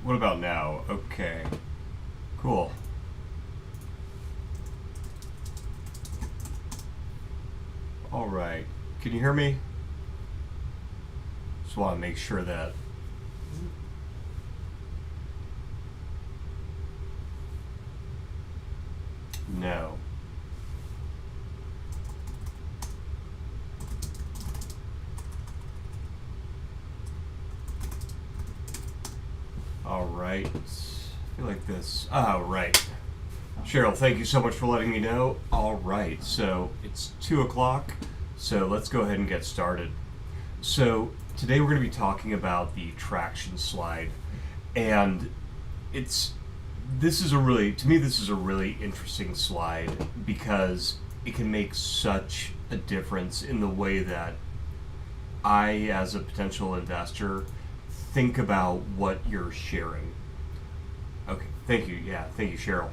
What about now? Okay. Cool. All right. Can you hear me? Just want to make sure that. No. All right. I feel like this. Oh, right. Cheryl, thank you so much for letting me know. All right. So it's 2 o'clock. So let's go ahead and get started. So today we're going to be talking about the traction slide. And this is a really, to me, this is a really interesting slide because it can make such a difference in the way that I, as a potential investor, think about what you're sharing. Okay, thank you. Yeah, thank you, Cheryl.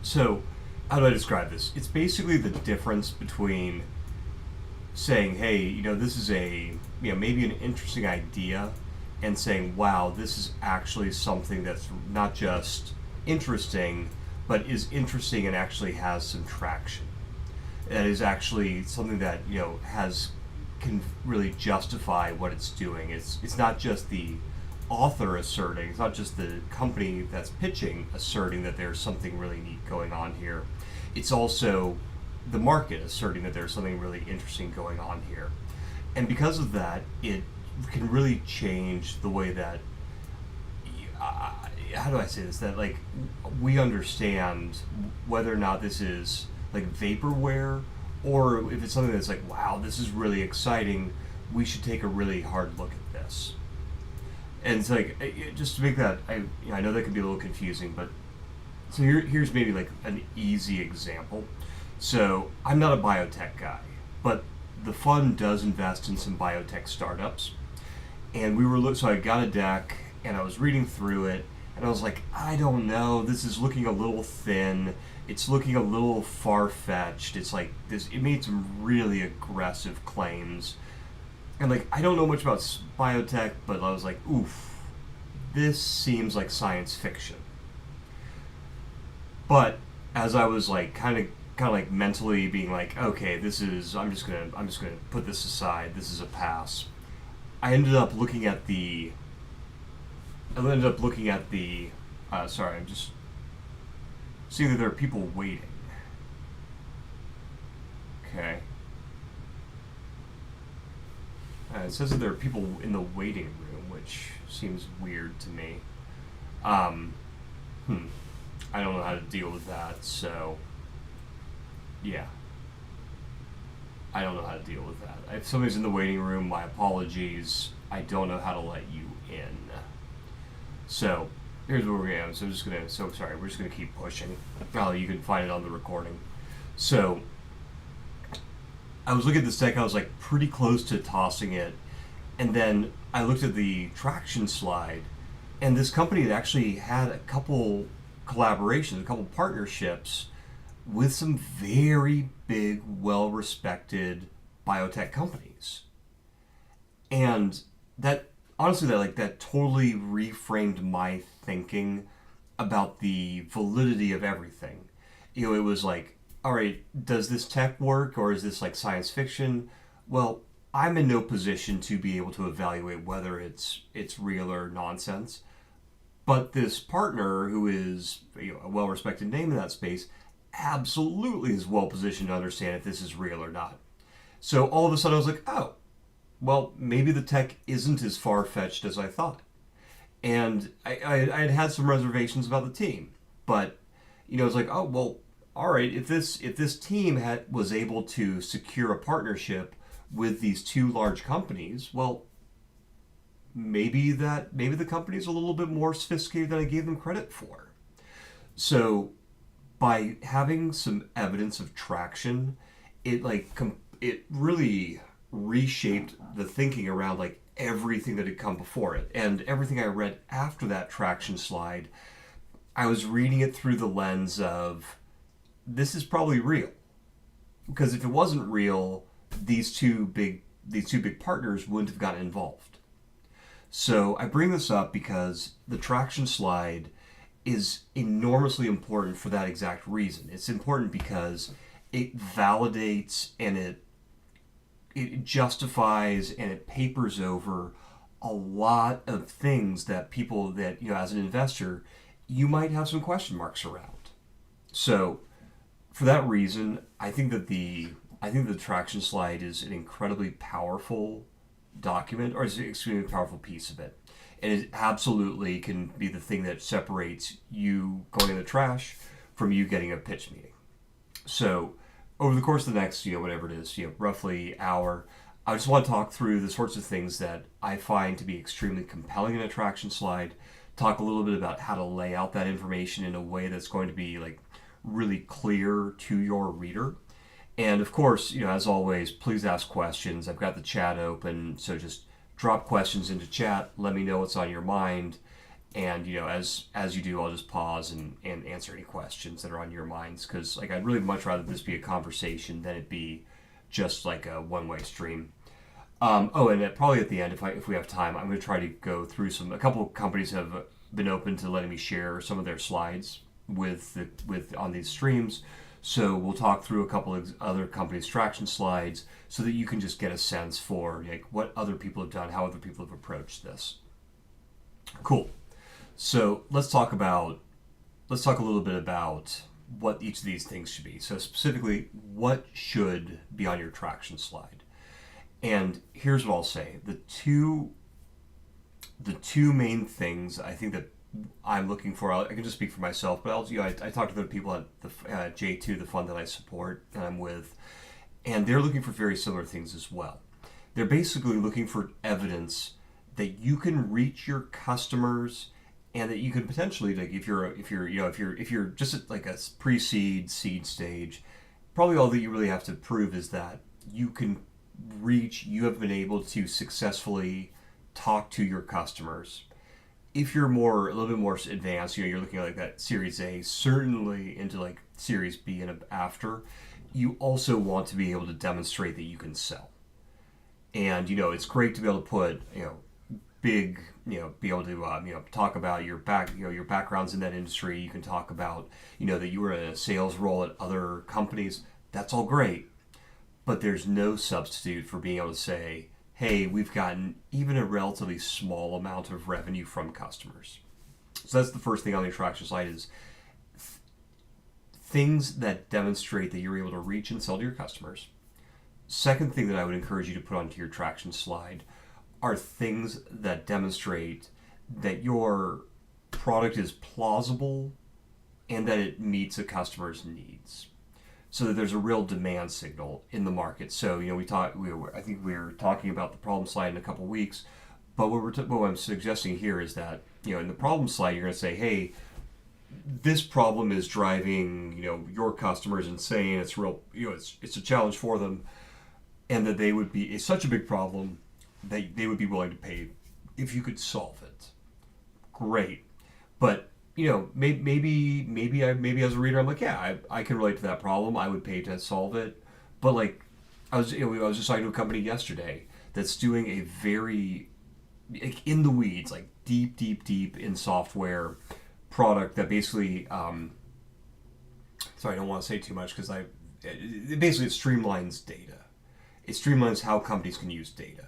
So, how do I describe this? It's basically the difference between saying, hey, this is maybe an interesting idea, and saying, wow, this is actually something that's not just interesting, but is interesting and actually has some traction. That is actually something that, can really justify what it's doing. It's not just the author asserting, it's not just the company that's pitching asserting that there's something really neat going on here. It's also the market asserting that there's something really interesting going on here. And because of that, it can really change the way that, how do I say this, that like we understand whether or not this is like vaporware, or if it's something that's like, wow, this is really exciting, we should take a really hard look at this. And it's like, just to make that, I know that can be a little confusing, but so here's maybe like an easy example. So I'm not a biotech guy, but the fund does invest in some biotech startups. And so I got a deck and I was reading through it and I was like, I don't know, this is looking a little thin. It's looking a little far-fetched. It's like this, it made some really aggressive claims. And like, I don't know much about biotech, but I was like, oof, this seems like science fiction. But as I was like kind of like mentally being like, okay, I'm just gonna put this aside. This is a pass. I ended up looking at the. Sorry, I'm just seeing that there are people waiting. Okay. It says that there are people in the waiting room, which seems weird to me. I don't know how to deal with that, so yeah. I don't know how to deal with that. If somebody's in the waiting room, my apologies. I don't know how to let you in. So here's where we're at. We're just gonna keep pushing. You can find it on the recording. So I was looking at this deck, I was like pretty close to tossing it, and then I looked at the traction slide, and this company had actually had a couple collaborations, a couple partnerships with some very big, well-respected biotech companies. And that, honestly, that totally reframed my thinking about the validity of everything. It was like, all right, does this tech work, or is this like science fiction? Well, I'm in no position to be able to evaluate whether it's real or nonsense. But this partner, who is a well-respected name in that space, absolutely is well positioned to understand if this is real or not. So all of a sudden I was like, oh, well, maybe the tech isn't as far-fetched as I thought. And I had some reservations about the team, but it's like, oh, well, all right, if this team was able to secure a partnership with these two large companies, well, maybe the company's a little bit more sophisticated than I gave them credit for. So by having some evidence of traction, it really reshaped the thinking around like everything that had come before it. And everything I read after that traction slide, I was reading it through the lens of, this is probably real. Because if it wasn't real, these two big partners wouldn't have gotten involved. So I bring this up because the traction slide is enormously important for that exact reason. It's important because it validates and it justifies and it papers over a lot of things that people that, as an investor, you might have some question marks around. So for that reason, I think the traction slide is an incredibly powerful document, or is an extremely powerful piece of it. And it absolutely can be the thing that separates you going in the trash from you getting a pitch meeting. So over the course of the next, whatever it is, roughly hour, I just want to talk through the sorts of things that I find to be extremely compelling in a traction slide, talk a little bit about how to lay out that information in a way that's going to be like really clear to your reader. And of course, as always, please ask questions. I've got the chat open, so just drop questions into chat. Let me know what's on your mind. And as you do, I'll just pause and answer any questions that are on your minds, because I'd really much rather this be a conversation than it be just like a one-way stream. And probably at the end, if we have time, I'm going to try to go through a couple of companies have been open to letting me share some of their slides with on these streams. So we'll talk through a couple of other companies' traction slides so that you can just get a sense for what other people have done, how other people have approached this. Cool. So let's talk a little bit about what each of these things should be. So specifically, what should be on your traction slide? And here's what I'll say: the two main things I think that I'm looking for. I can just speak for myself, but I talk to the people at the J2, the fund that I support and I'm with, and they're looking for very similar things as well. They're basically looking for evidence that you can reach your customers, and that you can potentially, if you're just at like a pre-seed seed stage, probably all that you really have to prove is that you have been able to successfully talk to your customers. If you're a little bit more advanced, you're looking at like that Series A, certainly into like Series B and after, you also want to be able to demonstrate that you can sell. And it's great to be able to put be able to talk about your backgrounds in that industry. You can talk about that you were in a sales role at other companies. That's all great, but there's no substitute for being able to say, hey, we've gotten even a relatively small amount of revenue from customers. So that's the first thing on the attraction slide is things that demonstrate that you're able to reach and sell to your customers. Second thing that I would encourage you to put onto your traction slide are things that demonstrate that your product is plausible and that it meets a customer's needs, so that there's a real demand signal in the market. So I think we were talking about the problem slide in a couple weeks, but what I'm suggesting here is that in the problem slide you're going to say, hey, this problem is driving your customers insane. It's real, it's a challenge for them, and that it's such a big problem that they would be willing to pay if you could solve it. Great, but maybe as a reader, I'm like, yeah, I can relate to that problem. I would pay to solve it. But I was just talking to a company yesterday that's doing a very in the weeds, like deep in software product that basically, sorry, I don't want to say too much because it streamlines data. It streamlines how companies can use data.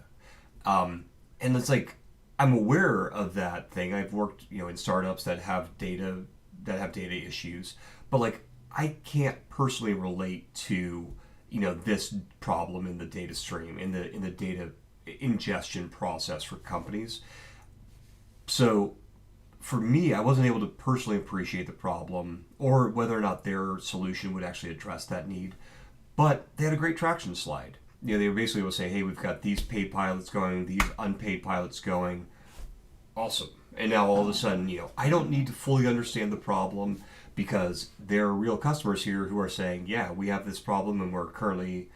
And it's like, I'm aware of that thing. I've worked, in startups that have data issues, but I can't personally relate to, this problem in the data stream, in the data ingestion process for companies. So for me, I wasn't able to personally appreciate the problem or whether or not their solution would actually address that need. But they had a great traction slide. They were basically able to say, hey, we've got these paid pilots going, these unpaid pilots going. Awesome. And now all of a sudden, I don't need to fully understand the problem because there are real customers here who are saying, yeah, we have this problem and we're currently,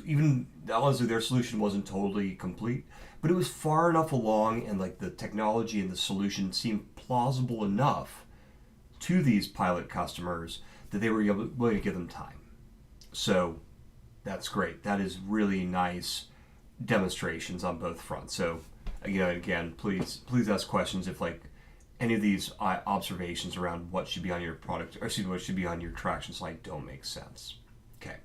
even honestly, their solution wasn't totally complete, but it was far enough along and the technology and the solution seemed plausible enough to these pilot customers that they were willing to give them time. So that's great. That is really nice demonstrations on both fronts. So again, please ask questions if like any of these observations around what should be on your product, or excuse me, what should be on your traction slide don't make sense. Okay.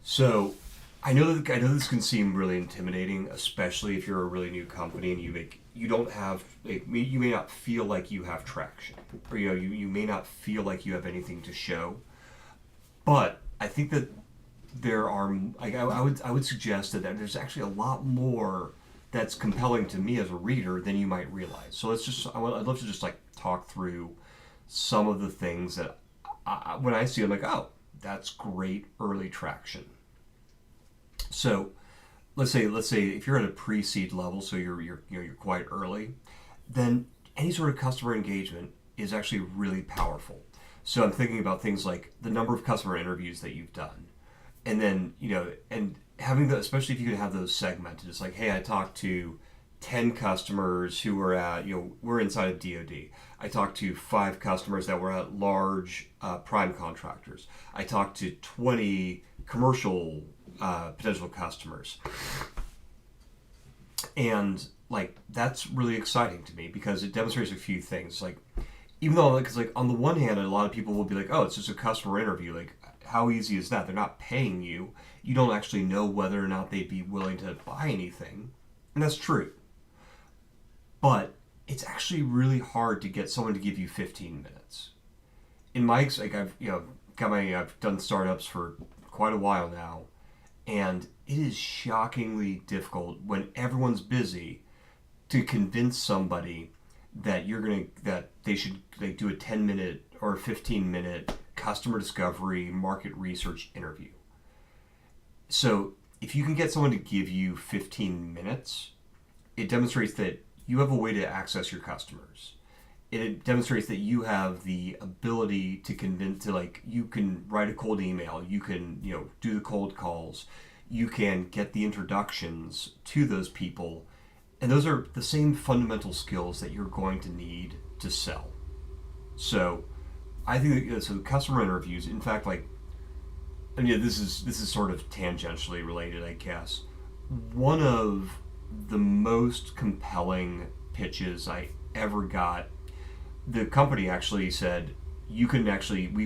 So I know this can seem really intimidating, especially if you're a really new company and you don't have, like, you may not feel like you have traction, or you may not feel like you have anything to show. But I think that there are, like, I would suggest that there's actually a lot more that's compelling to me as a reader than you might realize. So I'd love to just like talk through some of the things that when I see, I'm like, oh, that's great early traction. So let's say if you're at a pre-seed level, so you're quite early, then any sort of customer engagement is actually really powerful. So I'm thinking about things like the number of customer interviews that you've done, and then and having the, especially if you can have those segmented. It's like, hey, I talked to 10 customers who were at, we're inside of DoD. I talked to 5 customers that were at large prime contractors. I talked to 20 commercial potential customers. And like, that's really exciting to me because it demonstrates a few things. Like, even though, because like on the one hand, a lot of people will be like, oh, it's just a customer interview. Like, how easy is that? They're not paying you. You don't actually know whether or not they'd be willing to buy anything. And that's true. But it's actually really hard to get someone to give you 15 minutes. In my, like, I've done startups for quite a while now, and it is shockingly difficult when everyone's busy to convince somebody that that they should like do a 10-minute or 15-minute customer discovery market research interview. So if you can get someone to give you 15 minutes, it demonstrates that you have a way to access your customers. It demonstrates that you have the ability to convince, to like, you can write a cold email, you can, do the cold calls, you can get the introductions to those people. And those are the same fundamental skills that you're going to need to sell. So I think that, so customer interviews, in fact, like, and this is sort of tangentially related, I guess. One of the most compelling pitches I ever got, the company actually said, we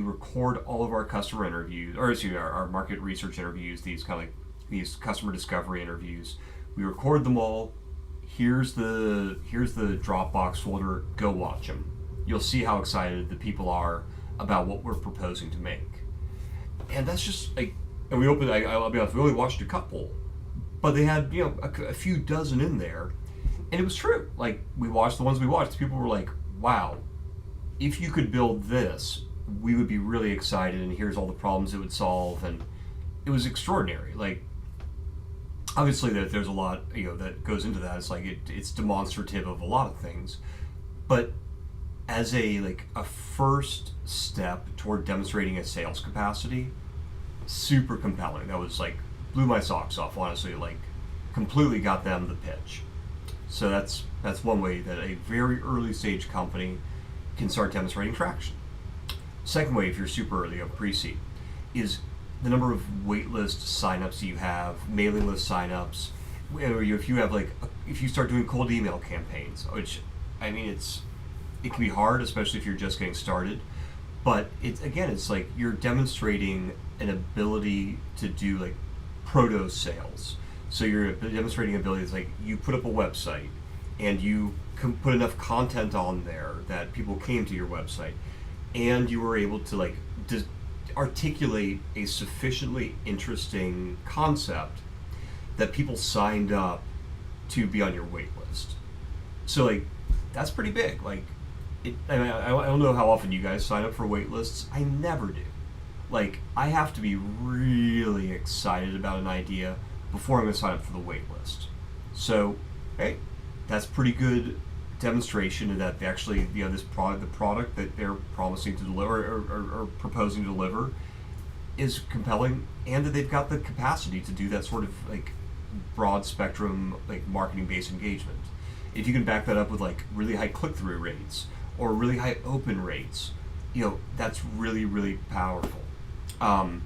record all of our customer interviews, or excuse me, our market research interviews, these kind of like these customer discovery interviews. We record them all. Here's the Dropbox folder. Go watch them. You'll see how excited the people are about what we're proposing to make. And that's just like, and we opened. I'll be honest, we only watched a couple, but they had a few dozen in there, and it was true. Like, we watched the ones we watched. People were like, "Wow, if you could build this, we would be really excited, and here's all the problems it would solve." And it was extraordinary. Like, obviously there's a lot that goes into that. It's like it's demonstrative of a lot of things, but as a first step toward demonstrating a sales capacity, super compelling. That was like, blew my socks off, honestly. Like, completely got them the pitch. So that's one way that a very early stage company can start demonstrating traction. Second way, if you're super early, pre-seed, is the number of waitlist signups you have, mailing list signups. If you have if you start doing cold email campaigns, which, I mean, it can be hard, especially if you're just getting started. But it's like you're demonstrating an ability to do like proto sales. So you're demonstrating ability. It's like you put up a website and you can put enough content on there that people came to your website, and you were able to articulate a sufficiently interesting concept that people signed up to be on your wait list. So that's pretty big. I don't know how often you guys sign up for wait lists. I never do. I have to be really excited about an idea before I'm going to sign up for the wait list. So, hey, that's pretty good demonstration that they actually, this product, the product that they're promising to deliver or proposing to deliver, is compelling, and that they've got the capacity to do that sort of broad spectrum marketing based engagement. If you can back that up with really high click-through rates or really high open rates, that's really, really powerful. One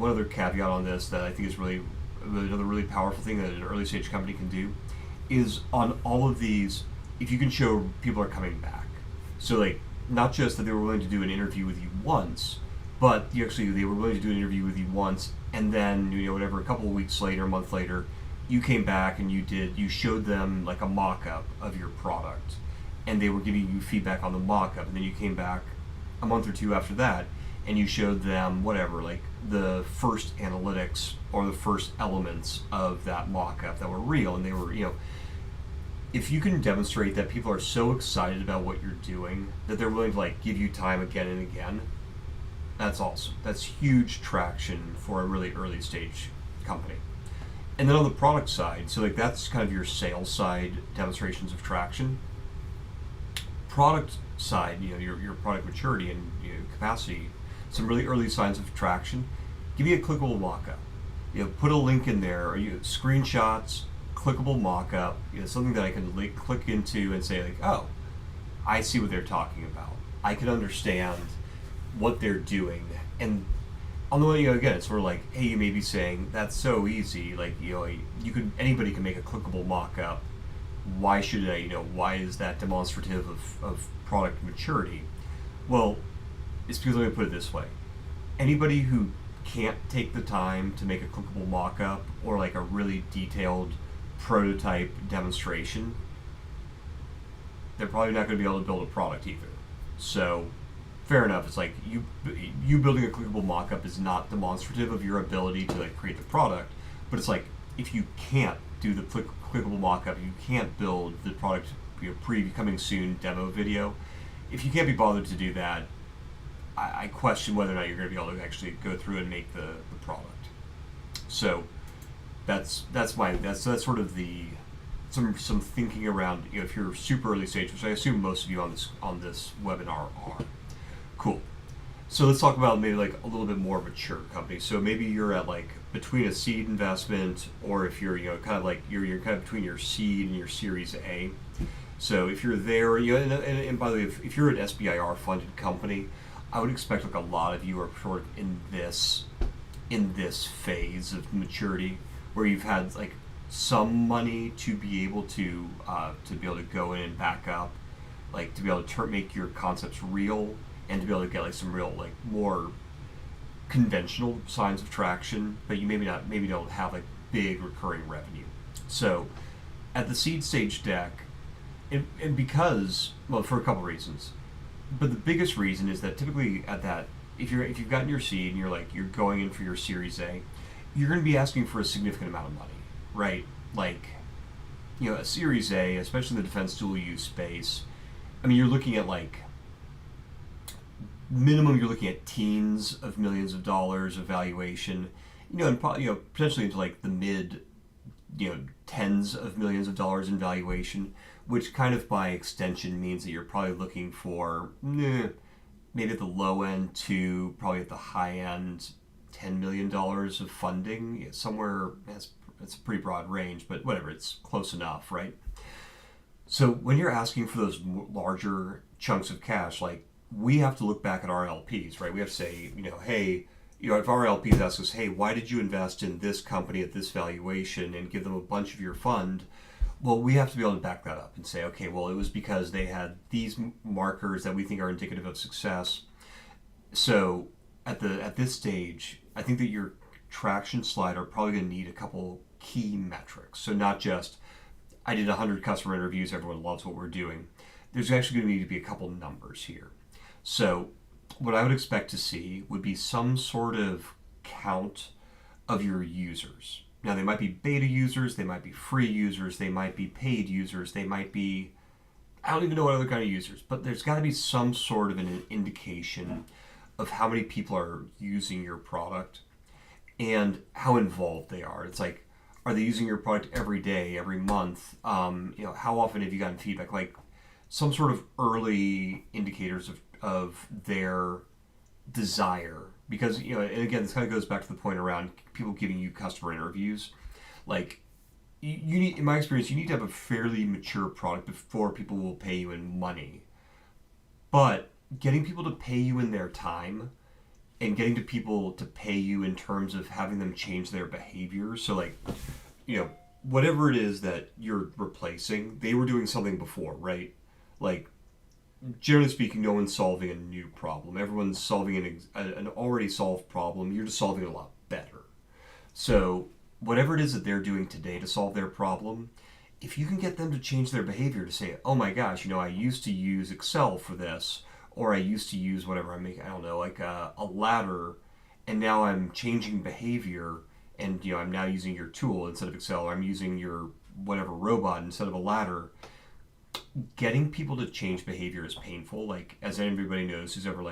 other caveat on this that I think is really another really powerful thing that an early stage company can do is on all of these, if you can show people are coming back. So like, not just that they were willing to do an interview with you once, but they were willing to do an interview with you once, and then whatever, a couple of weeks later, a month later, you came back and you showed them like a mock-up of your product, and they were giving you feedback on the mock-up, and then you came back a month or two after that, and you showed them whatever, like the first analytics or the first elements of that mock-up that were real, and they were, if you can demonstrate that people are so excited about what you're doing that they're willing to like give you time again and again, that's awesome. That's huge traction for a really early stage company. And then on the product side, so like that's kind of your sales side demonstrations of traction. Product side, your product maturity and capacity, some really early signs of traction. Give me a clickable mock-up. Put a link in there, or screenshots, clickable mock-up, something that I can click into and say like, oh, I see what they're talking about. I can understand what they're doing. And on the way, again, it's sort of like, hey, you may be saying that's so easy. Like, anybody can make a clickable mock-up. Why should I? Why is that demonstrative of product maturity? Well, it's because, let me put it this way: anybody who can't take the time to make a clickable mock-up or like a really detailed prototype demonstration, they're probably not going to be able to build a product either. So fair enough, it's like you building a clickable mock-up is not demonstrative of your ability to like create the product, but it's like, if you can't do the clickable mock-up, you can't build the product coming soon demo video, if you can't be bothered to do that, I question whether or not you're going to be able to actually go through and make the product. So that's sort of the some thinking around, if you're super early stage, which I assume most of you on this webinar are. Cool. So let's talk about maybe like a little bit more mature company. So maybe you're at like between a seed investment, or if you're kind of like you're kind of between your seed and your Series A. So if you're there, and by the way, if you're an SBIR funded company, I would expect like a lot of you are sort of in this phase of maturity where you've had like some money to be able to go in and back up, like to be able to make your concepts real, and to be able to get like some real like more conventional signs of traction, but you maybe don't have like big recurring revenue. So at the seed stage deck, and because, well, for a couple reasons, but the biggest reason is that typically at that, if you've gotten your seed and you're going in for your Series A, you're going to be asking for a significant amount of money, right? Like, a Series A, especially in the defense dual use space, I mean, you're looking at like minimum, you're looking at teens of millions of dollars of valuation, and probably potentially into like the mid tens of millions of dollars in valuation, which kind of by extension means that you're probably looking for maybe at the low end to probably at the high end $10 million of funding, somewhere. It's a pretty broad range, but whatever, it's close enough, right? So when you're asking for those larger chunks of cash, like, we have to look back at our LPs, right? We have to say, hey, if our LPs ask us, hey, why did you invest in this company at this valuation, and give them a bunch of your fund? Well, we have to be able to back that up and say, okay, well, it was because they had these markers that we think are indicative of success. So at this stage, I think that your traction slide are probably going to need a couple key metrics. So not just, I did 100 customer interviews, everyone loves what we're doing. There's actually going to need to be a couple numbers here. So what I would expect to see would be some sort of count of your users. Now, they might be beta users, they might be free users, they might be paid users, they might be, I don't even know what other kind of users, but there's got to be some sort of an indication of how many people are using your product and how involved they are. It's like, are they using your product every day, every month? How often have you gotten feedback? Like some sort of early indicators of their desire. Because, and again, this kind of goes back to the point around people giving you customer interviews. Like, you need, in my experience, you need to have a fairly mature product before people will pay you in money. But getting people to pay you in their time and getting to people to pay you in terms of having them change their behavior. So like, whatever it is that you're replacing, they were doing something before, right? Like, generally speaking, no one's solving a new problem. Everyone's solving an already solved problem. You're just solving it a lot better. So whatever it is that they're doing today to solve their problem, if you can get them to change their behavior to say, oh my gosh, I used to use Excel for this, or I used to use whatever I'm making, I don't know, like a ladder, and now I'm changing behavior, and I'm now using your tool instead of Excel, or I'm using your whatever robot instead of a ladder. Getting people to change behavior is painful. Like, as everybody knows who's ever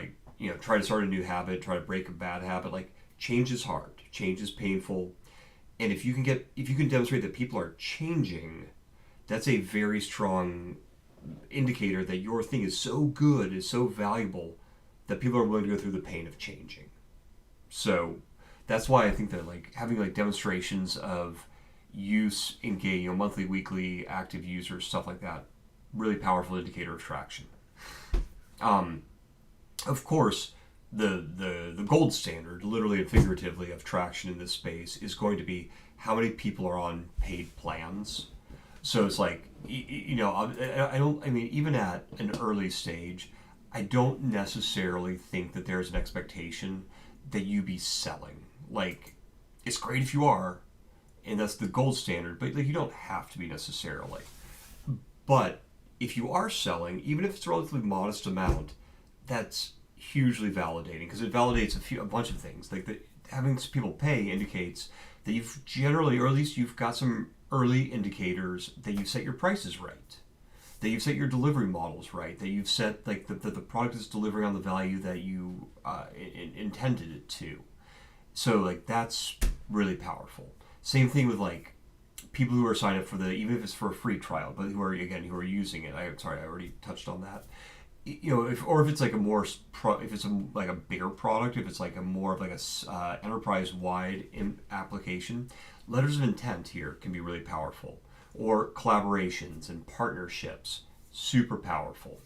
try to start a new habit, try to break a bad habit, like, change is hard, change is painful. And if you can demonstrate that people are changing, that's a very strong indicator that your thing is so good, is so valuable, that people are willing to go through the pain of changing. So that's why I think that having demonstrations of use, engage, monthly, weekly, active users, stuff like that, really powerful indicator of traction. Of course, the gold standard, literally and figuratively, of traction in this space is going to be how many people are on paid plans. So it's even at an early stage, I don't necessarily think that there's an expectation that you be selling. Like, it's great if you are, and that's the gold standard, but you don't have to be necessarily. But if you are selling, even if it's a relatively modest amount, that's hugely validating, because it validates a bunch of things. Having people pay indicates that you've generally, or at least you've got some early indicators that you've set your prices right, that you've set your delivery models right, that you've set that the product is delivering on the value that you intended it to. So that's really powerful. Same thing with people who are signed up for even if it's for a free trial, but who are using it. I already touched on that. If it's if it's a bigger product, if it's a more of a enterprise-wide application, letters of intent here can be really powerful, or collaborations and partnerships, super powerful.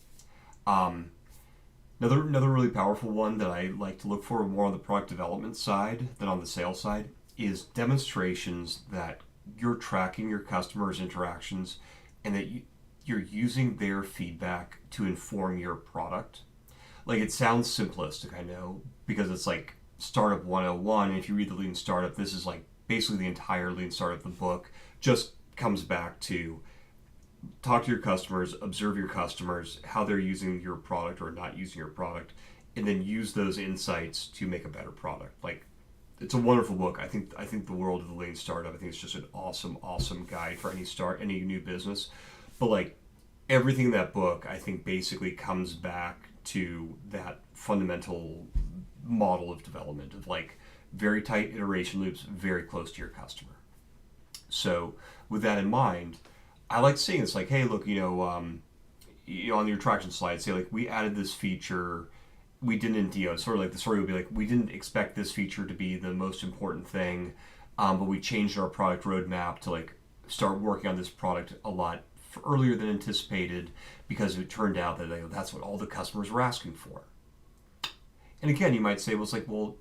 Another really powerful one that I like to look for more on the product development side than on the sales side is demonstrations that you're tracking your customers' interactions and that you're using their feedback to inform your product. It sounds simplistic, I know, because it's Startup 101, and if you read the Lean Startup, this is basically the entire Lean Startup, the book, just comes back to talk to your customers, observe your customers, how they're using your product or not using your product, and then use those insights to make a better product. It's a wonderful book. I think the world of the Lean Startup. I think it's just an awesome guide for any new business. But everything in that book, I think, basically comes back to that fundamental model of development of very tight iteration loops, very close to your customer. So with that in mind, I like seeing it's hey, look, on your traction slide, say we added this feature. We didn't, sort of the story would be we didn't expect this feature to be the most important thing, but we changed our product roadmap to start working on this product a lot earlier than anticipated, because it turned out that that's what all the customers were asking for. And again, you might say, well,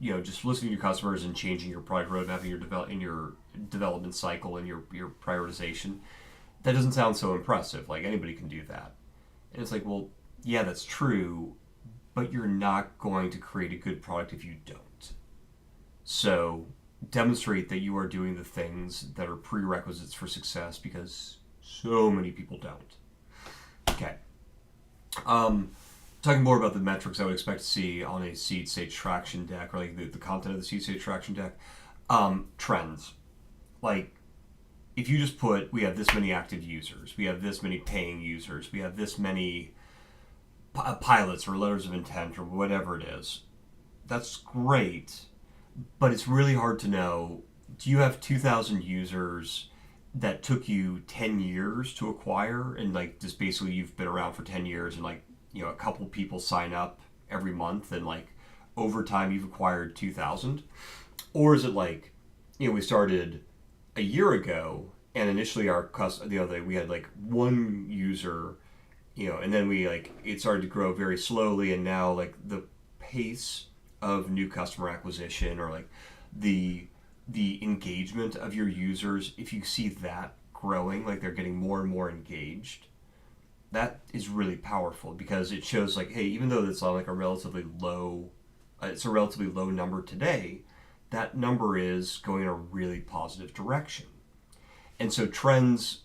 just listening to your customers and changing your product roadmap and your development cycle and your prioritization, that doesn't sound so impressive. Anybody can do that. And it's well, yeah, that's true, but you're not going to create a good product if you don't. So demonstrate that you are doing the things that are prerequisites for success, because so many people don't. Okay. Talking more about the metrics I would expect to see on a seed stage traction deck, or the content of the seed stage traction deck. Trends. If you just put, we have this many active users, we have this many paying users, we have this many pilots or letters of intent or whatever it is, that's great, but it's really hard to know, do you have 2,000 users that took you 10 years to acquire, and just basically you've been around for 10 years and a couple people sign up every month, and over time you've acquired 2,000? Or is it we started a year ago and initially our we had one user, and then we it started to grow very slowly, and now the pace of new customer acquisition, or like the engagement of your users, if you see that growing, like they're getting more and more engaged, that is really powerful, because it shows like, hey, even though it's on like a relatively low, it's a relatively low number today, that number is going in a really positive direction. And so trends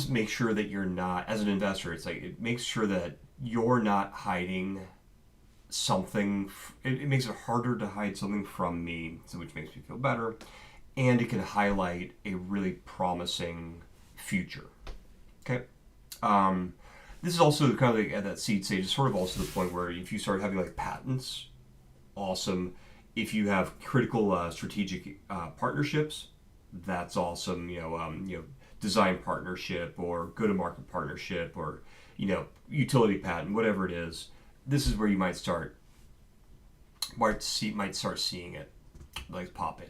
make sure that you're not, as an investor, it's like it makes sure that you're not hiding something. It makes it harder to hide something from me, so which makes me feel better, and it can highlight a really promising future. Okay. This is also kind of like at that seed stage. It's sort of also the point where if you start having like patents, awesome. If you have critical strategic partnerships, that's awesome. Design partnership or go-to-market partnership, or utility patent, whatever it is. This is where you might start seeing it like pop in.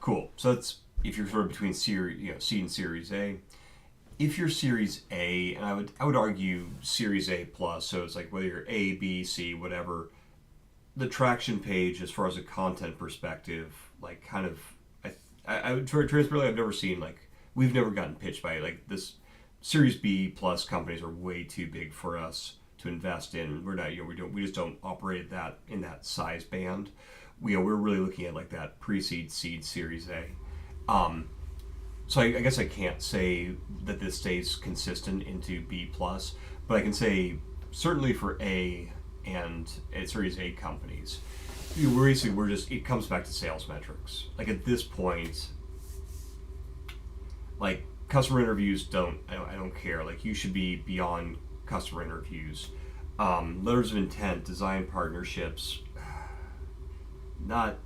Cool. So that's if you're sort of between seed and Series A. If you're Series A, and I would argue Series A plus, so it's like whether you're A, B, C, whatever, the traction page as far as a content perspective, like kind of, I would transparently, I've never seen, like, we've never gotten pitched by like this. Series B plus companies are way too big for us to invest in. We're not, we just don't operate that in that size band. We're really looking at like that pre-seed, seed, Series A. So I guess I can't say that this stays consistent into B plus, but I can say certainly for A and Series A companies, it comes back to sales metrics. Like at this point, like customer interviews I don't care. Like you should be beyond customer interviews. Letters of intent, design partnerships, not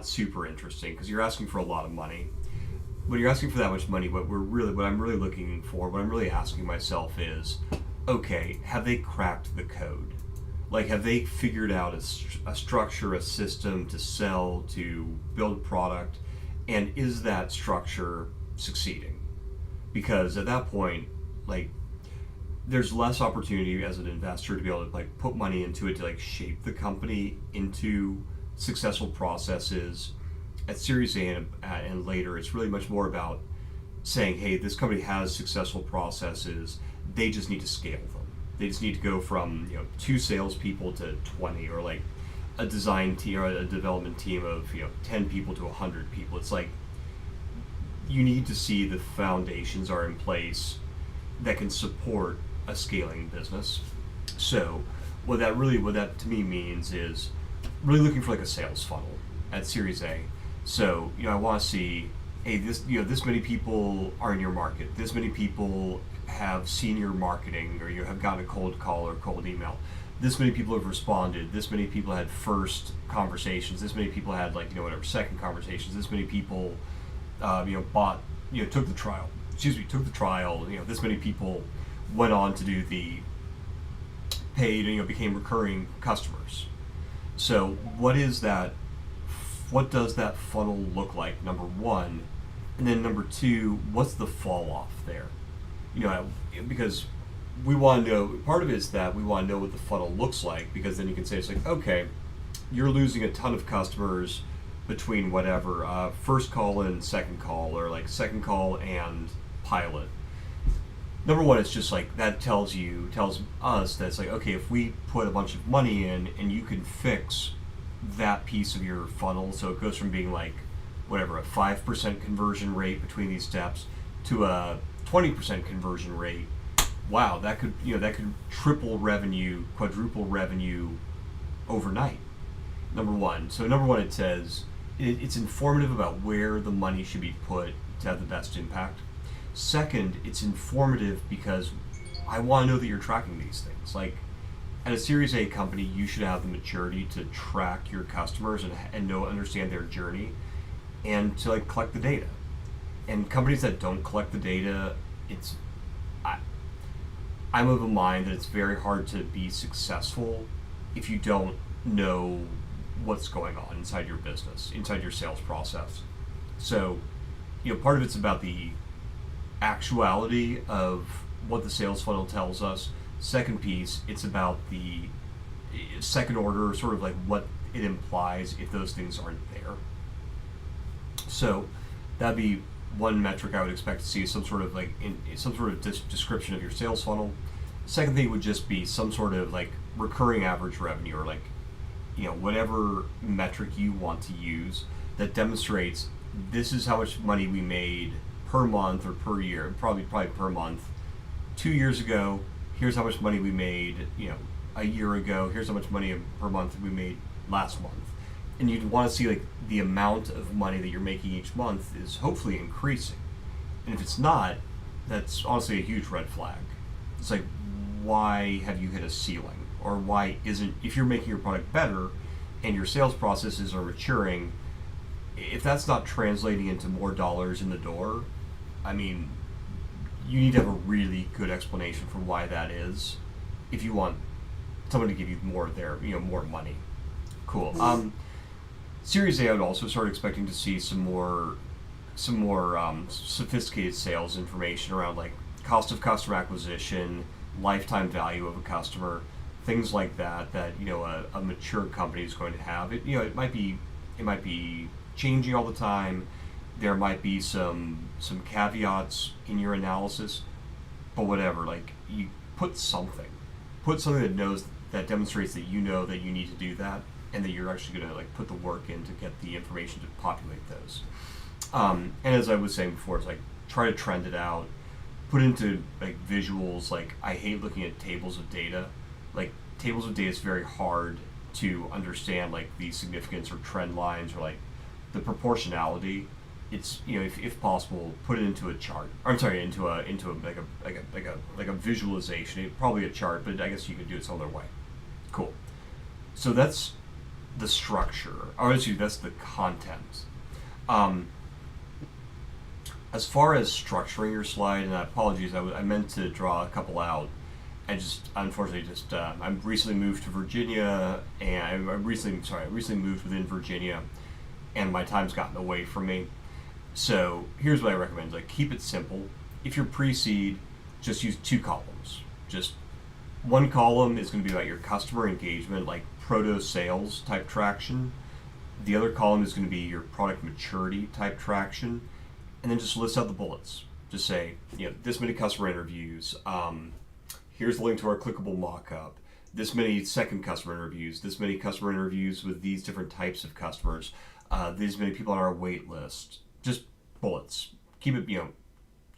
super interesting, because you're asking for a lot of money. When you're asking for that much money, what I'm really looking for, what I'm really asking myself is, okay, have they cracked the code? Like, have they figured out a structure, a system to sell, to build a product, and is that structure succeeding? Because at that point, like, there's less opportunity as an investor to be able to like put money into it to like shape the company into successful processes. At Series A and later, it's really much more about saying, hey, this company has successful processes. They just need to scale them. They just need to go from 2 salespeople to 20, or like a design team or a development team of 10 people to 100 people. It's like you need to see the foundations are in place that can support a scaling business. So what that to me means is really looking for like a sales funnel at Series A. So I want to see, hey, this many people are in your market. This many people have seen your marketing, or you have gotten a cold call or cold email. This many people have responded. This many people had first conversations. This many people had second conversations. This many people bought, took the trial. Took the trial. This many people went on to do the paid, became recurring customers. So what is that? What does that funnel look like? Number one, and then number two, what's the fall off there? Because we want to know. Part of it is that we want to know what the funnel looks like, because then you can say it's like, okay, you're losing a ton of customers between whatever first call and second call, or like second call and pilot. Number one, it's just like that tells us that it's like, okay, if we put a bunch of money in and you can fix that piece of your funnel, so it goes from being like whatever a 5% conversion rate between these steps to a 20% conversion rate. Wow, that could triple revenue, quadruple revenue overnight. Number one, it says it's informative about where the money should be put to have the best impact. Second, it's informative because I want to know that you're tracking these things. Like at a Series A company, you should have the maturity to track your customers and understand their journey, and to like collect the data. And companies that don't collect the data, I'm of a mind that it's very hard to be successful if you don't know what's going on inside your business, inside your sales process. So, part of it's about the actuality of what the sales funnel tells us. Second piece, it's about second order, sort of like what it implies if those things aren't there. So that'd be one metric I would expect to see, some sort of like some sort of description of your sales funnel. Second thing would just be some sort of like recurring average revenue, or like, whatever metric you want to use that demonstrates this is how much money we made per month or per year, probably per month. 2 years ago, here's how much money we made, a year ago, here's how much money per month we made last month. And you'd want to see like the amount of money that you're making each month is hopefully increasing. And if it's not, that's honestly a huge red flag. It's like, why have you hit a ceiling? Or why isn't, if you're making your product better and your sales processes are maturing, if that's not translating into more dollars in the door, I mean, you need to have a really good explanation for why that is if you want someone to give you more of their, more money. Cool. Series A, I would also start expecting to see some more sophisticated sales information around like cost of customer acquisition, lifetime value of a customer, things like that a mature company is going to have. It might be changing all the time. There might be some caveats in your analysis, but whatever. Like, you put something that demonstrates that you know that you need to do that, and that you're actually going to like put the work in to get the information to populate those. And as I was saying before, it's like try to trend it out, put into like visuals. Like, I hate looking at tables of data. Like, tables of data is very hard to understand, like the significance or trend lines or like the proportionality. It's, if possible, put it into a chart. Or I'm sorry, into a like a visualization. Probably a chart, but I guess you could do it some other way. Cool. So that's the structure, or actually that's the content. As far as structuring your slide, and apologies, I meant to draw a couple out. Unfortunately I recently moved to Virginia, and I recently moved within Virginia, and my time's gotten away from me. So here's what I recommend: like, keep it simple. If you're pre-seed, just use 2 columns. Just one column is going to be about your customer engagement, like proto sales type traction. The other column is going to be your product maturity type traction, and then just list out the bullets. Just say, this many customer interviews. Here's the link to our clickable mock-up. This many second customer interviews. This many customer interviews with these different types of customers. These many people on our wait list. Just bullets. Keep it,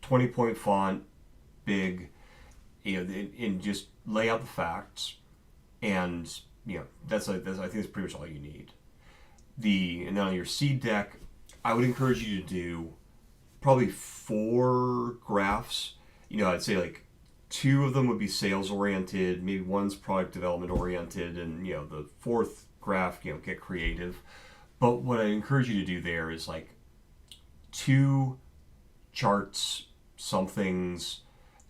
20-point font, big, and just lay out the facts. And, I think that's pretty much all you need. And then on your seed deck, I would encourage you to do probably 4 graphs. I'd say like 2 of them would be sales oriented, maybe one's product development oriented, and the 4th graph, get creative. But what I encourage you to do there is like 2 charts, some things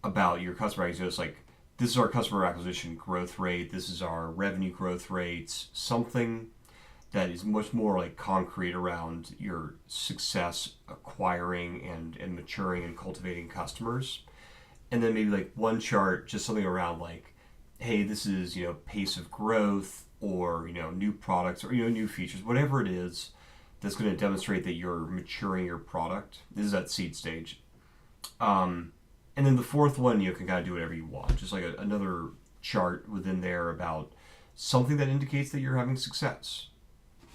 about your customer acquisition. It's like, this is our customer acquisition growth rate, this is our revenue growth rates, something that is much more like concrete around your success acquiring and maturing and cultivating customers. And then maybe like 1 chart, just something around like, hey, this is, pace of growth, or, new products, or, new features, whatever it is that's going to demonstrate that you're maturing your product. This is at seed stage. And then the 4th one, can kind of do whatever you want. Just like another chart within there about something that indicates that you're having success.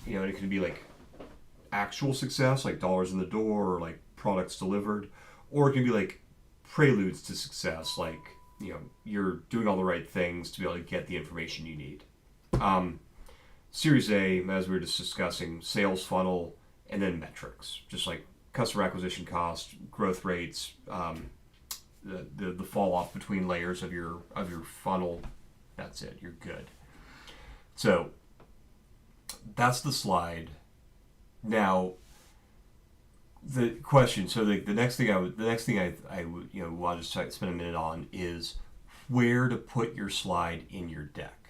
And it can be like actual success, like dollars in the door, or like products delivered, or it can be like preludes to success, like, you're doing all the right things to be able to get the information you need. Series A, as we were just discussing, sales funnel, and then metrics, just like customer acquisition cost, growth rates, the fall off between layers of your funnel. That's it. You're good. So that's the slide. Now, the question. So the next thing I would want to spend a minute on is where to put your slide in your deck.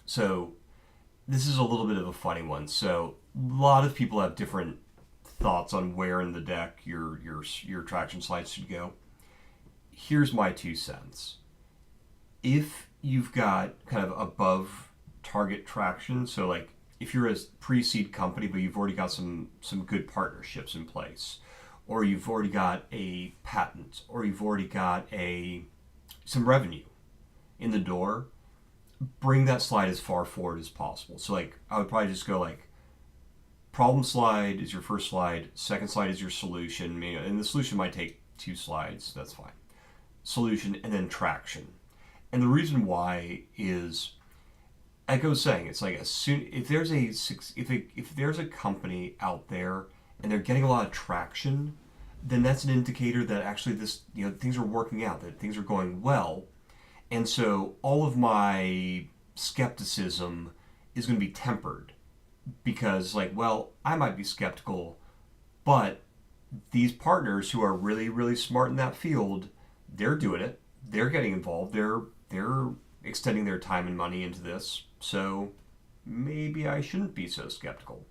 So this is a little bit of a funny one. So a lot of people have different thoughts on where in the deck your traction slides should go. Here's my 2 cents. If you've got kind of above target traction. So like if you're a pre-seed company, but you've already got some good partnerships in place, or you've already got a patent, or you've already got some revenue in the door, bring that slide as far forward as possible. So like I would probably just go like problem slide is your first slide, second slide is your solution, and the solution might take 2 slides, that's fine. Solution, and then traction. And the reason why is, like I was saying, it's like if there's a company out there and they're getting a lot of traction, then that's an indicator that actually things are working out, that things are going well. And so all of my skepticism is going to be tempered because like, well, I might be skeptical, but these partners who are really, really smart in that field, they're doing it. They're getting involved. They're extending their time and money into this. So maybe I shouldn't be so skeptical.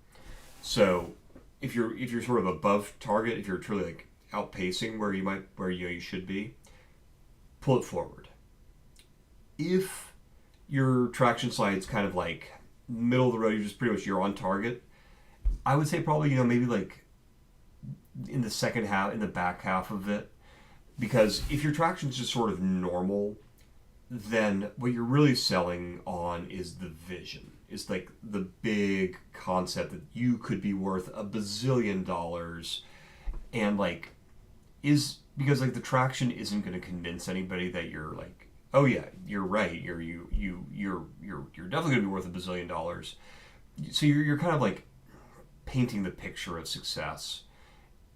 So if you're sort of above target, if you're truly like outpacing where you should be, pull it forward. If your traction slide's kind of like middle of the road, you're on target, I would say probably maybe like in the back half of it, because if your traction's just sort of normal, then what you're really selling on is the vision. It's like the big concept that you could be worth $1 bazillion, and like because like the traction isn't going to convince anybody that you're like, oh yeah, you're right, you're definitely going to be worth $1 bazillion. So you're kind of like painting the picture of success.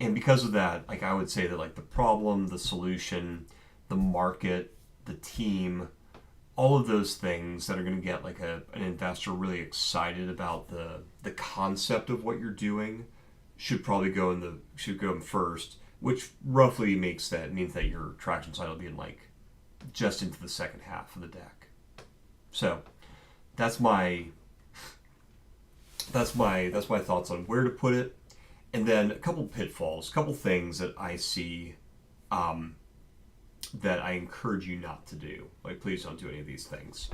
And because of that, like I would say that like the problem, the solution, the market, the team, all of those things that are going to get like an investor really excited about the concept of what you're doing should probably go in first, which roughly means that your traction side will be in like just into the second half of the deck. So that's my thoughts on where to put it. And then a couple pitfalls, a couple things that I see that I encourage you not to do. Like, please don't do any of these things.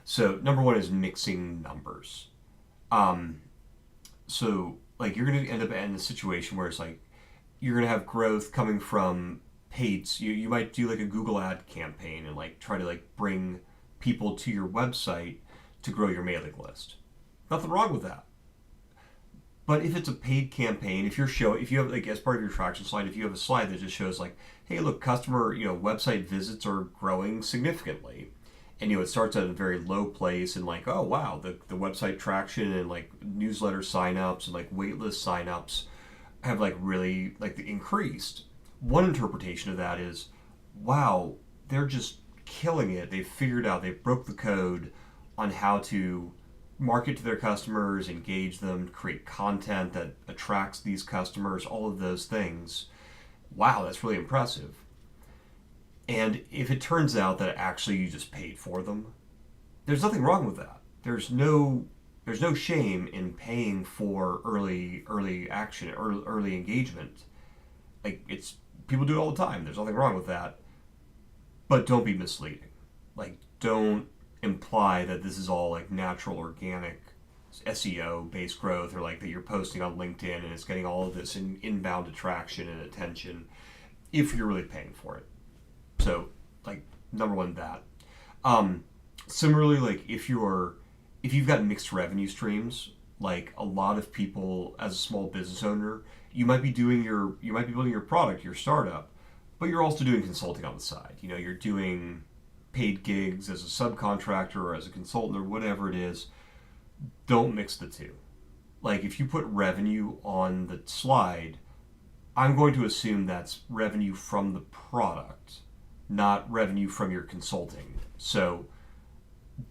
So, number one is mixing numbers. So, like, you're going to end up in a situation where it's like, you're going to have growth coming from paid. You might do like a Google ad campaign and like try to like bring people to your website to grow your mailing list. Nothing wrong with that. But if it's a paid campaign, if you have like as part of your traction slide, if you have a slide that just shows like, hey, look, customer, website visits are growing significantly, and it starts at a very low place, and like, oh wow, the website traction and like newsletter signups and like waitlist signups have like really like increased. One interpretation of that is, wow, they're just killing it. They've figured out, they broke the code on how to market to their customers, engage them, create content that attracts these customers, all of those things. Wow, that's really impressive. And if it turns out that actually you just paid for them, there's nothing wrong with that. There's no shame in paying for early action, early engagement. Like people do it all the time. There's nothing wrong with that. But don't be misleading. Like don't imply that this is all like natural, organic SEO based growth, or like that you're posting on LinkedIn and it's getting all of this inbound attraction and attention if you're really paying for it. So like number one, that. Similarly, like if you've got mixed revenue streams, like a lot of people as a small business owner, you might be building your product, your startup, but you're also doing consulting on the side. You're doing paid gigs as a subcontractor or as a consultant or whatever it is. Don't mix the two. Like if you put revenue on the slide, I'm going to assume that's revenue from the product, not revenue from your consulting. So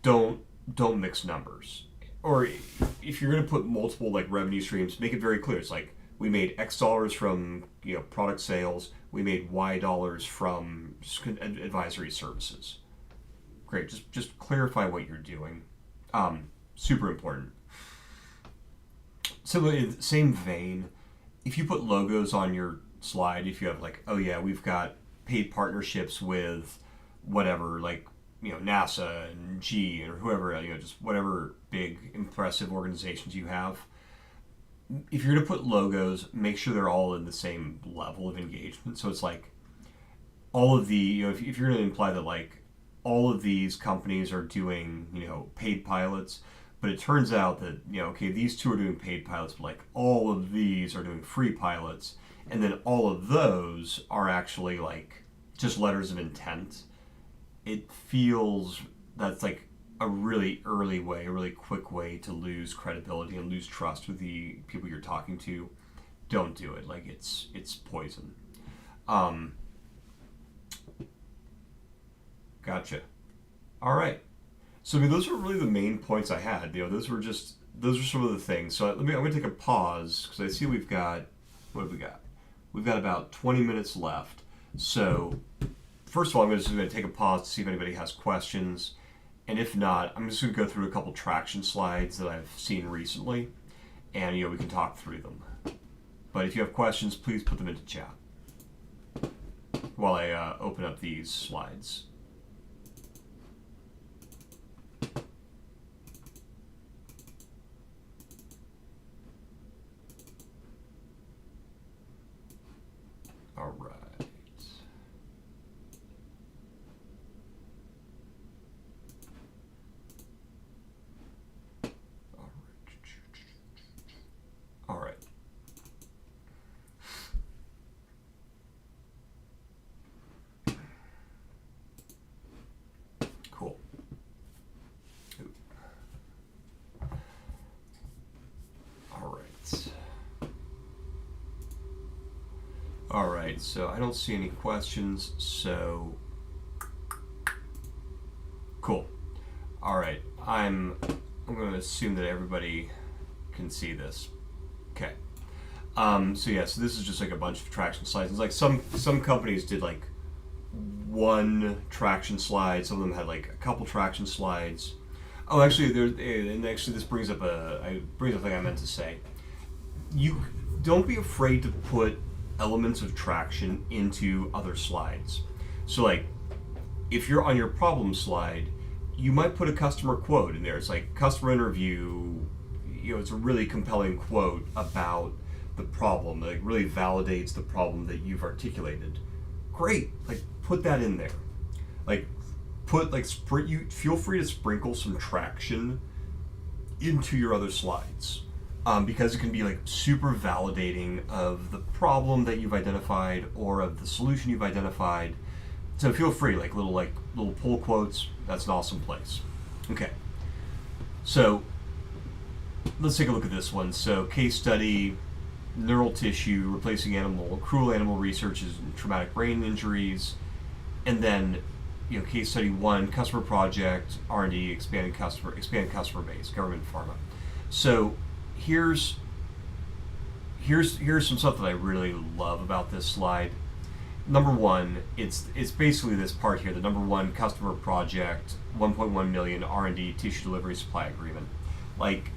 don't mix numbers. Or if you're going to put multiple like revenue streams, make it very clear. It's like we made X dollars from product sales, we made Y dollars from advisory services. Great, just clarify what you're doing. Super important. So in the same vein, if you put logos on your slide, if you have like, oh yeah, we've got paid partnerships with whatever, like NASA and G or whoever, just whatever big, impressive organizations you have, if you're going to put logos, make sure they're all in the same level of engagement. So it's like all of the, if you're going to imply that like all of these companies are doing, paid pilots, but it turns out that, okay, these two are doing paid pilots, but like all of these are doing free pilots, and then all of those are actually like just letters of intent. It feels that's like a really early way, a really quick way to lose credibility and lose trust with the people you're talking to. Don't do it. Like it's poison. Gotcha. All right. So I mean, those are really the main points I had. Those are some of the things. So I'm going to take a pause because I see what have we got? We've got about 20 minutes left. So first of all, I'm just going to take a pause to see if anybody has questions. And if not, I'm just going to go through a couple traction slides that I've seen recently, and we can talk through them. But if you have questions, please put them into chat while I open up these slides. All right. All right. Cool. All right. All right, so I don't see any questions, so cool. All right, I'm going to assume that everybody can see this. Okay. So this is just like a bunch of traction slides. It's like some companies did like one traction slide. Some of them had like a couple traction slides. Oh, actually, this brings up something I meant to say. You don't be afraid to put elements of traction into other slides. So like, if you're on your problem slide, you might put a customer quote in there. It's like customer interview. It's a really compelling quote about the problem that really validates the problem that you've articulated. Great, like put that in there. Like you feel free to sprinkle some traction into your other slides, because it can be like super validating of the problem that you've identified or of the solution you've identified. So feel free, like little pull quotes. That's an awesome place. Okay, so let's take a look at this one. So case study, neural tissue, replacing cruel animal research in traumatic brain injuries. And then, case study 1, customer project, R&D, expand customer base, government, pharma. So here's some stuff that I really love about this slide. Number 1, it's basically this part here, the number 1 customer project, 1.1 million R&D tissue delivery supply agreement. Like,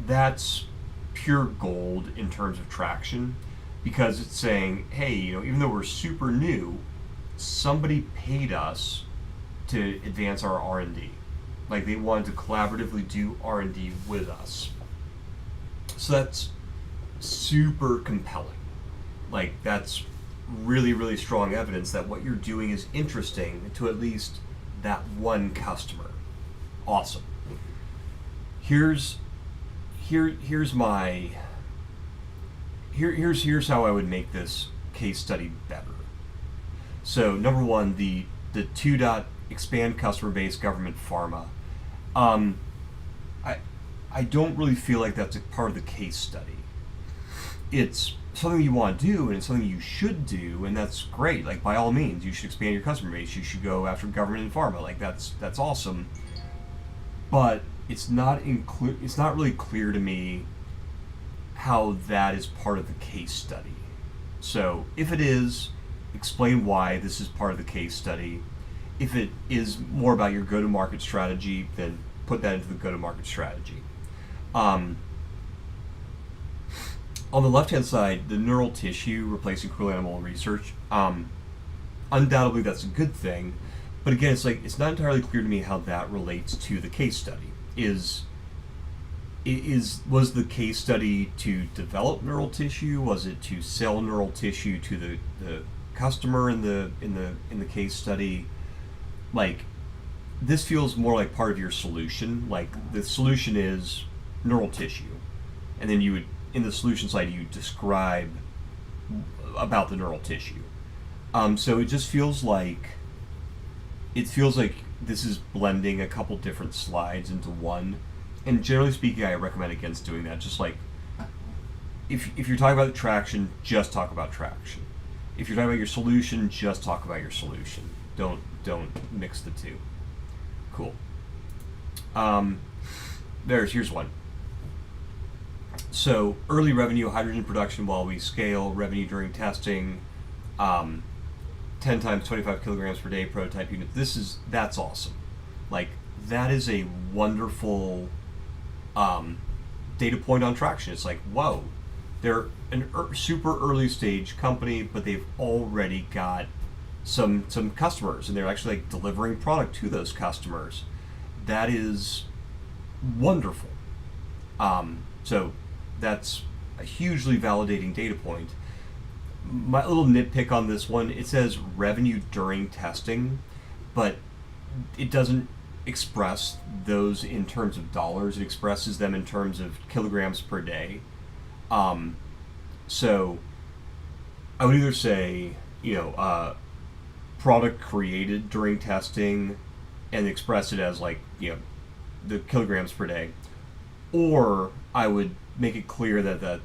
that's pure gold in terms of traction, because it's saying, hey, even though we're super new, somebody paid us to advance our R&D. Like, they wanted to collaboratively do R&D with us. So that's super compelling. Like, that's really, really strong evidence that what you're doing is interesting to at least that one customer. Awesome. Here's how I would make this case study better. So number 1, the 2 dot expand customer base, government, pharma. I don't really feel like that's a part of the case study. It's something you want to do, and it's something you should do, and that's great. Like, by all means, you should expand your customer base. You should go after government and pharma. Like, that's awesome. But it's not really clear to me how that is part of the case study. So if it is, explain why this is part of the case study. If it is more about your go-to-market strategy, then put that into the go-to-market strategy. On the left-hand side, the neural tissue replacing cruel animal research, undoubtedly that's a good thing, but again, it's not entirely clear to me how that relates to the case study. Is Was the case study to develop neural tissue? Was it to sell neural tissue to the customer in the case study? Like, this feels more like part of your solution. Like, the solution is neural tissue, and then you would, in the solution slide, you describe about the neural tissue. So it just feels like this is blending a couple different slides into one. And generally speaking, I recommend against doing that. Just like, if you're talking about the traction, just talk about traction. If you're talking about your solution, just talk about your solution. Don't mix the two. Cool. Here's one. So, early revenue, hydrogen production while we scale, revenue during testing, 10 times 25 kilograms per day prototype unit. That's awesome. Like, that is a wonderful data point on traction. It's like, whoa, they're a super early stage company, but they've already got some customers, and they're actually like delivering product to those customers. That is wonderful. So that's a hugely validating data point. My little nitpick on this one, it says revenue during testing, but it doesn't express those in terms of dollars. It expresses them in terms of kilograms per day. So I would either say, product created during testing and express it as like, the kilograms per day, or I would make it clear that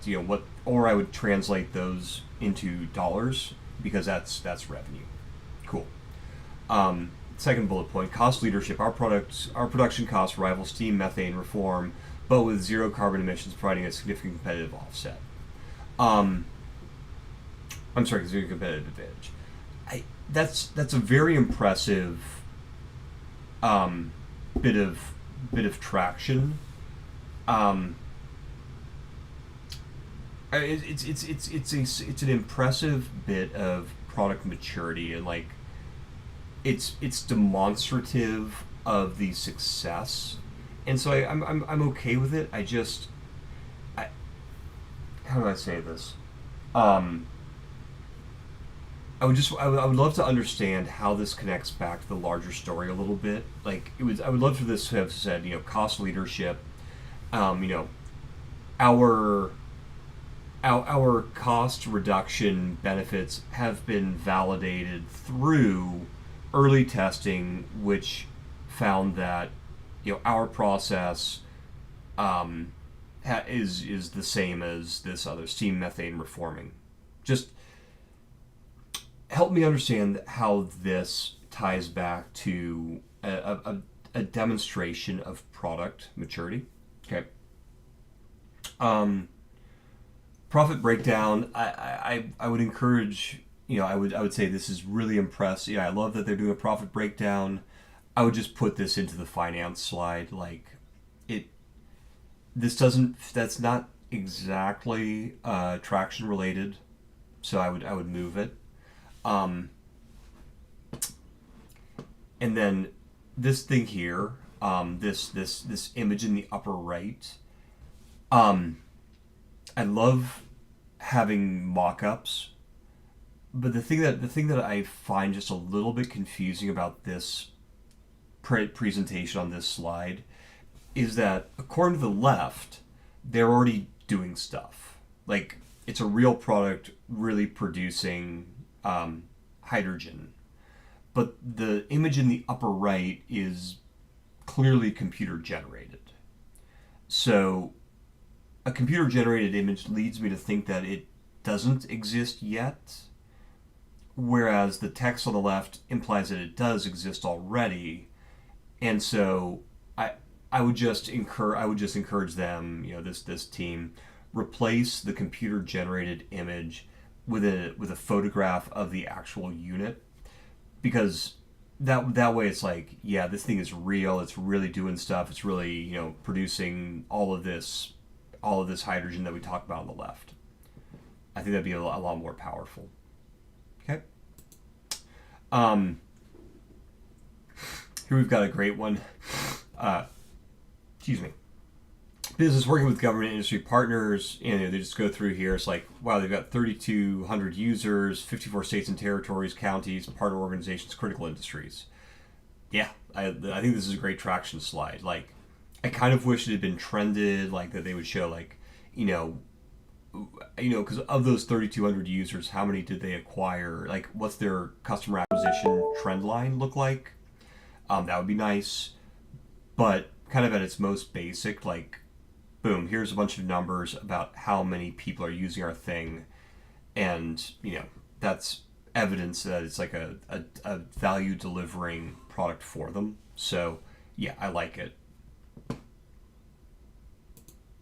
or I would translate those into dollars, because that's revenue. Cool. Second bullet point: cost leadership. Our production costs rival steam methane reform, but with zero carbon emissions, providing a significant competitive offset. Zero competitive advantage. That's a very impressive bit of traction. It's an impressive bit of product maturity, and like it's demonstrative of the success, and so I'm okay with it. How do I say this? I would love to understand how this connects back to the larger story a little bit. Like, I would love for this to have said, cost leadership. Our cost reduction benefits have been validated through early testing, which found that our process is the same as this other steam methane reforming. Just help me understand how this ties back to a demonstration of product maturity. Okay. Profit breakdown. I would encourage. I would say this is really impressive. Yeah, I love that they're doing a profit breakdown. I would just put this into the finance slide. Like, That's not exactly traction related, so I would move it. And then this thing here, this image in the upper right. I love having mock-ups, but the thing that I find just a little bit confusing about this presentation on this slide is that, according to the left, they're already doing stuff. Like, it's a real product really producing hydrogen. But the image in the upper right is clearly computer generated. So a computer generated image leads me to think that it doesn't exist yet, whereas the text on the left implies that it does exist already. And so I would just encourage them, this team, replace the computer generated image with a photograph of the actual unit, because that way it's like, yeah, this thing is real, it's really doing stuff, it's really, producing all of this hydrogen that we talked about on the left. I think that'd be a lot more powerful. Okay. Here we've got a great one. Excuse me. business working with government industry partners, they just go through here. It's like, wow, they've got 3,200 users, 54 states and territories, counties, partner organizations, critical industries. Yeah, I think this is a great traction slide. Like, I kind of wish it had been trended, like that they would show, like, because of those 3,200 users, how many did they acquire? Like, what's their customer acquisition trend line look like? That would be nice. But kind of at its most basic, like, boom, here's a bunch of numbers about how many people are using our thing, and that's evidence that it's like a value delivering product for them. So yeah, I like it.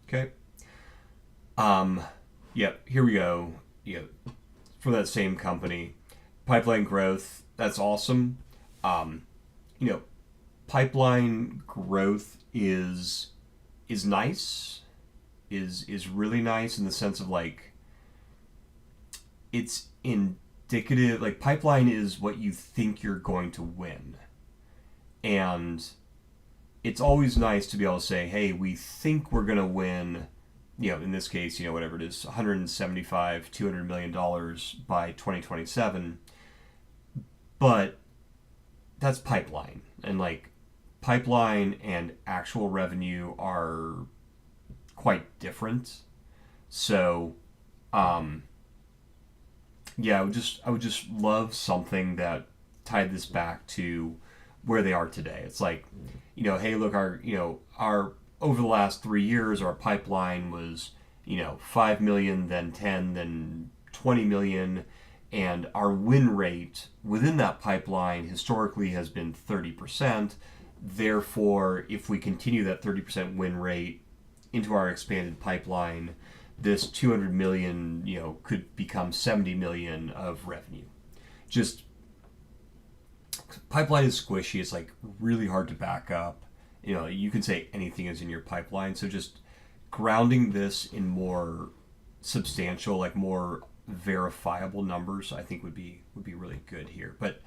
Okay. Yeah, here we go. Yeah, from that same company, pipeline growth. That's awesome. Um, you know, pipeline growth is nice, is really nice in the sense of like it's indicative. Like, pipeline is what you think you're going to win, and it's always nice to be able to say, hey, we think we're going to win, in this case, whatever it is, 175, $200 million by 2027. But that's pipeline. And like, pipeline and actual revenue are quite different. So, yeah, I would just love something that tied this back to where they are today. It's like, hey, look, our over the last 3 years, our pipeline was, 5 million, then 10, then 20 million, and our win rate within that pipeline historically has been 30%. Therefore, if we continue that 30% win rate into our expanded pipeline, this 200 million, could become 70 million of revenue. Just, pipeline is squishy. It's like really hard to back up. You can say anything is in your pipeline. So just grounding this in more substantial, like more verifiable numbers, I think would be really good here. But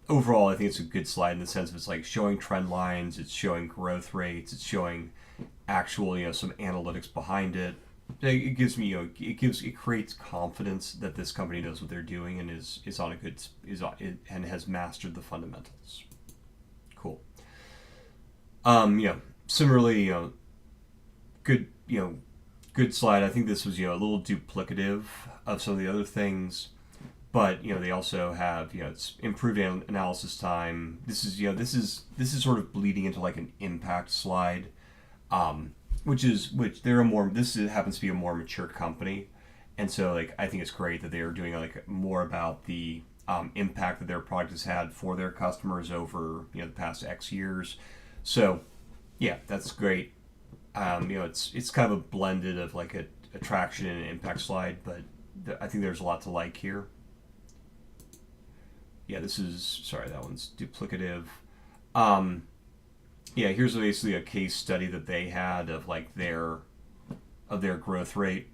overall, I think it's a good slide in the sense of it's like showing trend lines, it's showing growth rates, it's showing actual, some analytics behind it. It gives me, it creates confidence that this company knows what they're doing and is on a good and has mastered the fundamentals. Cool. Similarly, good, good slide. I think this was, a little duplicative of some of the other things, but they also have, it's improved analysis time. This is sort of bleeding into like an impact slide, this happens to be a more mature company, and so like I think it's great that they are doing like more about the impact that their product has had for their customers over the past X years. So yeah, that's great. It's kind of a blended of like a attraction and an impact slide, but I think there's a lot to like here. Yeah, that one's duplicative. Yeah, here's basically a case study that they had of like their growth rate.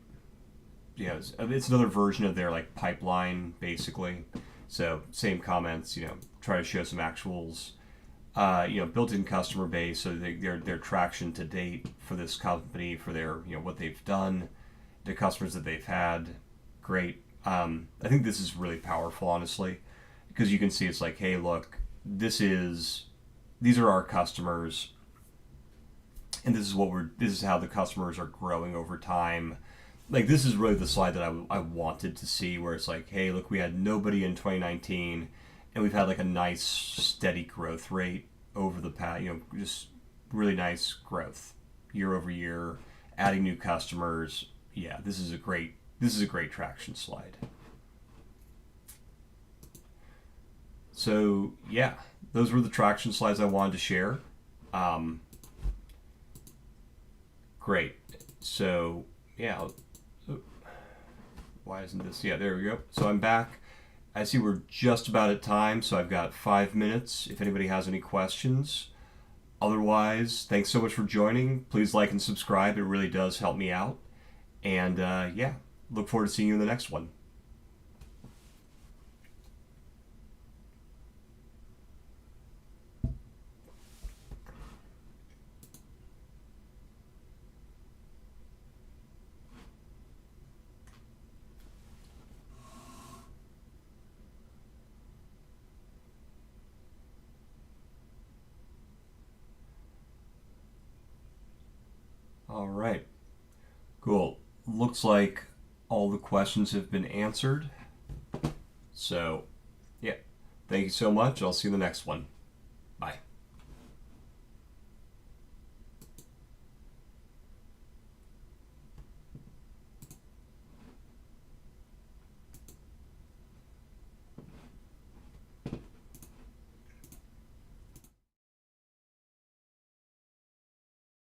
Yeah, it's another version of their like pipeline basically. So same comments, try to show some actuals. Built-in customer base, so their traction to date for this company, for their what they've done, the customers that they've had, great. I think this is really powerful, honestly, because you can see it's like, hey, look, these are our customers, and this is how the customers are growing over time. Like, this is really the slide that I wanted to see, where it's like, hey, look, we had nobody in 2019, and we've had like a nice steady growth rate over the past, just really nice growth year over year, adding new customers. Yeah, this is a great traction slide. So yeah, those were the traction slides I wanted to share. Great. So yeah, why isn't this? Yeah, there we go. So I'm back. I see we're just about at time, so I've got 5 minutes if anybody has any questions. Otherwise, thanks so much for joining. Please like and subscribe. It really does help me out. And yeah, look forward to seeing you in the next one. looks like all the questions have been answered. So, yeah. Thank you so much. I'll see you in the next one.